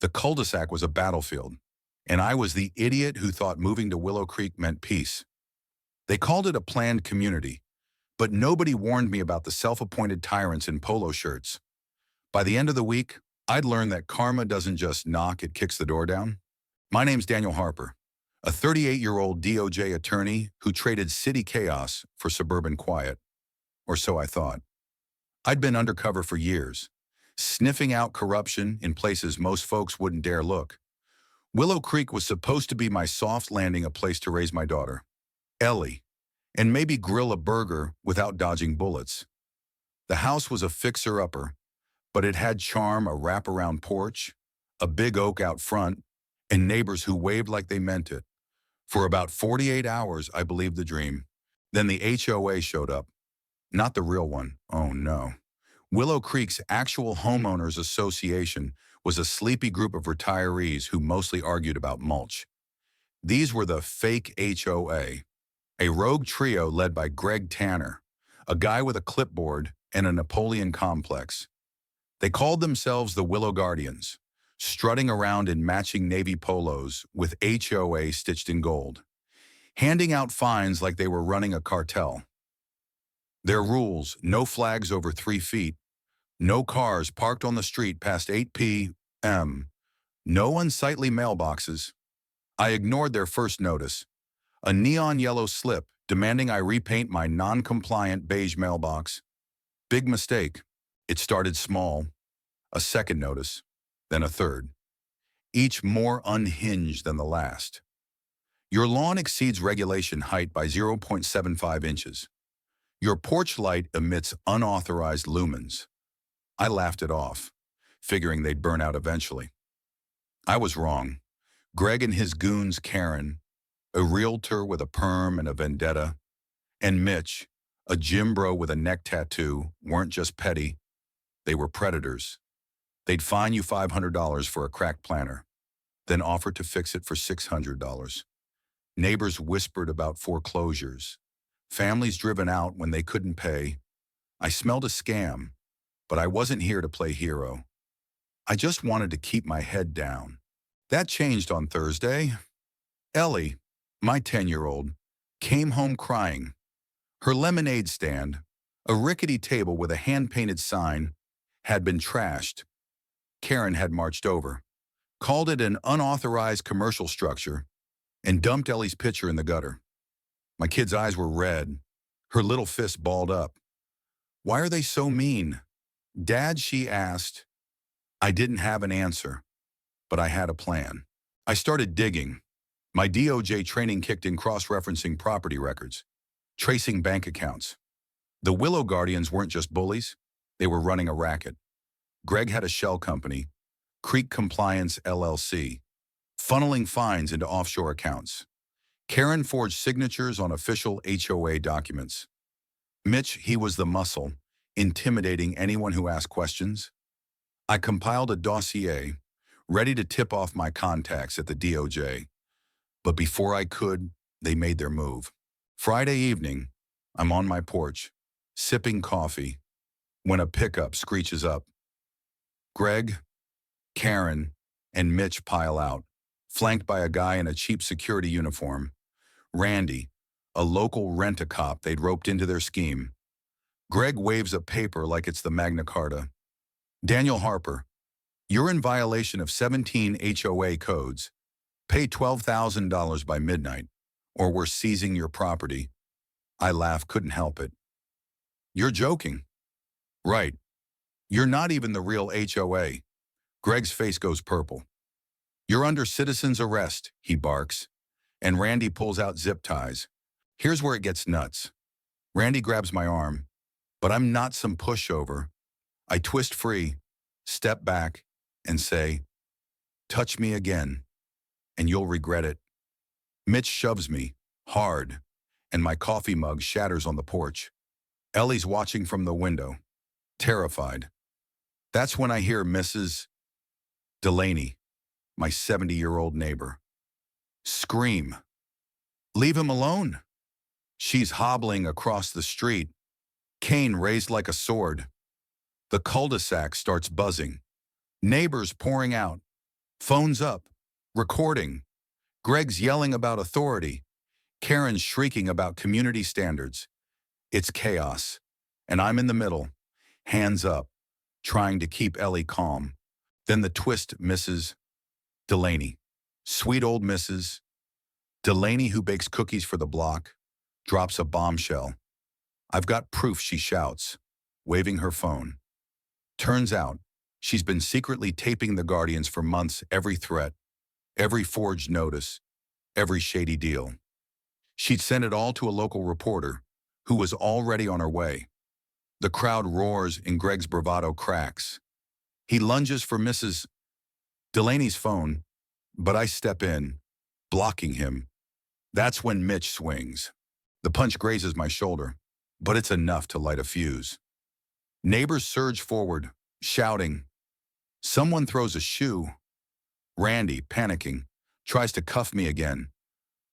The cul-de-sac was a battlefield, and I was the idiot who thought moving to Willow Creek meant peace. They called it a planned community, but nobody warned me about the self-appointed tyrants in polo shirts. By the end of the week, I'd learned that karma doesn't just knock, it kicks the door down. My name's Daniel Harper, a 38-year-old DOJ attorney who traded city chaos for suburban quiet, or so I thought. I'd been undercover for years, sniffing out corruption in places most folks wouldn't dare look. Willow Creek was supposed to be my soft landing, a place to raise my daughter, Ellie, and maybe grill a burger without dodging bullets. The house was a fixer-upper, but it had charm, a wraparound porch, a big oak out front, and neighbors who waved like they meant it. For about 48 hours, I believed the dream. Then the HOA showed up. Not the real one, oh no. Willow Creek's actual homeowners association was a sleepy group of retirees who mostly argued about mulch. These were the fake HOA, a rogue trio led by Greg Tanner, a guy with a clipboard and a Napoleon complex. They called themselves the Willow Guardians, strutting around in matching navy polos with HOA stitched in gold, handing out fines like they were running a cartel. Their rules: no flags over 3 feet, no cars parked on the street past 8 p.m., no unsightly mailboxes. I ignored their first notice, a neon yellow slip demanding I repaint my non-compliant beige mailbox. Big mistake. It started small, a second notice, then a third, each more unhinged than the last. Your lawn exceeds regulation height by 0.75 inches. Your porch light emits unauthorized lumens. I laughed it off, figuring they'd burn out eventually. I was wrong. Greg and his goons, Karen, a realtor with a perm and a vendetta, and Mitch, a gym bro with a neck tattoo, weren't just petty. They were predators. They'd fine you $500 for a cracked planter, then offer to fix it for $600. Neighbors whispered about foreclosures, families driven out when they couldn't pay. I smelled a scam, but I wasn't here to play hero. I just wanted to keep my head down. That changed on Thursday. Ellie, my 10-year-old, came home crying. Her lemonade stand, a rickety table with a hand-painted sign, had been trashed. Karen had marched over, called it an unauthorized commercial structure, and dumped Ellie's picture in the gutter. My kid's eyes were red, her little fist balled up. "Why are they so mean, Dad?" she asked. I didn't have an answer, but I had a plan. I started digging. My DOJ training kicked in, cross-referencing property records, tracing bank accounts. The Willow Guardians weren't just bullies, they were running a racket. Greg had a shell company, Creek Compliance LLC, funneling fines into offshore accounts. Karen forged signatures on official HOA documents. Mitch, he was the muscle, intimidating anyone who asked questions. I compiled a dossier, ready to tip off my contacts at the DOJ. But before I could, they made their move. Friday evening, I'm on my porch, sipping coffee, when a pickup screeches up. Greg, Karen, and Mitch pile out, flanked by a guy in a cheap security uniform. Randy, a local rent-a-cop they'd roped into their scheme. Greg waves a paper like it's the Magna Carta. "Daniel Harper, you're in violation of 17 HOA codes. Pay $12,000 by midnight, or we're seizing your property." I laughed, couldn't help it. "You're joking." "Right. You're not even the real HOA. Greg's face goes purple. "You're under citizen's arrest," he barks, and Randy pulls out zip ties. Here's where it gets nuts. Randy grabs my arm, but I'm not some pushover. I twist free, step back, and say, "Touch me again, and you'll regret it." Mitch shoves me, hard, and my coffee mug shatters on the porch. Ellie's watching from the window, terrified. That's when I hear Mrs. Delaney, my 70-year-old neighbor, scream, "Leave him alone." She's hobbling across the street, cane raised like a sword. The cul-de-sac starts buzzing, neighbors pouring out. Phone's up. Recording. Greg's yelling about authority. Karen's shrieking about community standards. It's chaos. And I'm in the middle, hands up, trying to keep Ellie calm. Then the twist, Mrs. Delaney. Sweet old Mrs. Delaney, who bakes cookies for the block, drops a bombshell. I've got proof, she shouts, waving her phone. Turns out, she's been secretly taping the Guardians for months, every threat, every forged notice, every shady deal. She'd sent it all to a local reporter, who was already on her way. The crowd roars and Greg's bravado cracks. He lunges for Mrs. Delaney's phone, but I step in, blocking him. That's when Mitch swings. The punch grazes my shoulder, but it's enough to light a fuse. Neighbors surge forward, shouting. Someone throws a shoe. Randy, panicking, tries to cuff me again,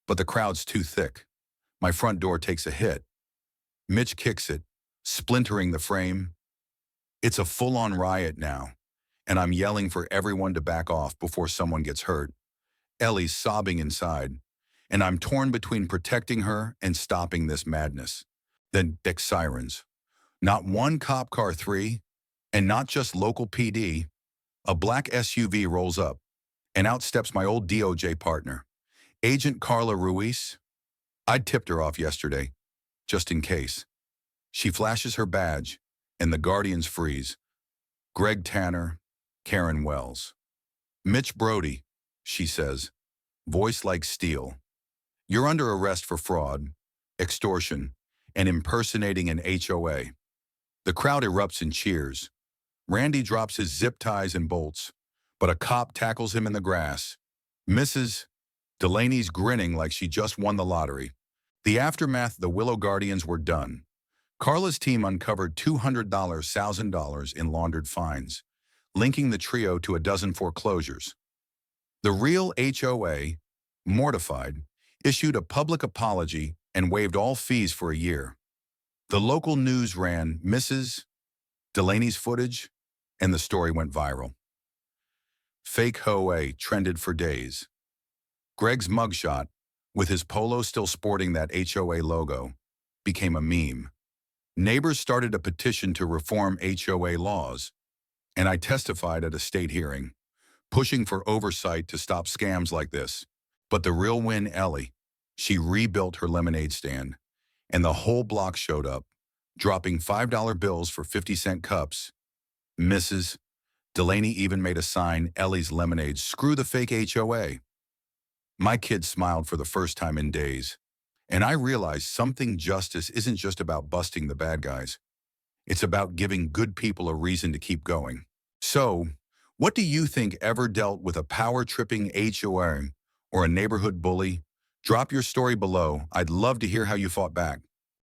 but the crowd's too thick. My front door takes a hit. Mitch kicks it, splintering the frame. It's a full-on riot now, and I'm yelling for everyone to back off before someone gets hurt. Ellie's sobbing inside, and I'm torn between protecting her and stopping this madness. Then dick sirens. Not one cop car, three, and not just local PD. A black SUV rolls up, and out steps my old DOJ partner, Agent Carla Ruiz. I'd tipped her off yesterday, just in case. She flashes her badge, and the Guardians freeze. Greg Tanner, Karen Wells. Mitch Brody, she says, voice like steel. You're under arrest for fraud, extortion, and impersonating an HOA. The crowd erupts in cheers. Randy drops his zip ties and bolts, but a cop tackles him in the grass. Mrs. Delaney's grinning like she just won the lottery. The aftermath, the Willow Guardians were done. Carla's team uncovered $200,000 in laundered fines, linking the trio to a dozen foreclosures. The real HOA, mortified, issued a public apology and waived all fees for a year. The local news ran Mrs. Delaney's footage, and the story went viral. Fake HOA trended for days. Greg's mugshot, with his polo still sporting that HOA logo, became a meme. Neighbors started a petition to reform HOA laws, and I testified at a state hearing, pushing for oversight to stop scams like this. But the real win, Ellie. She rebuilt her lemonade stand, and the whole block showed up, dropping $5 bills for 50-cent cups. Mrs. Delaney even made a sign, Ellie's Lemonade, screw the fake HOA. My kids smiled for the first time in days, and I realized something justice isn't just about busting the bad guys. It's about giving good people a reason to keep going. So, what do you think ever dealt with a power-tripping HOA or a neighborhood bully? Drop your story below. I'd love to hear how you fought back.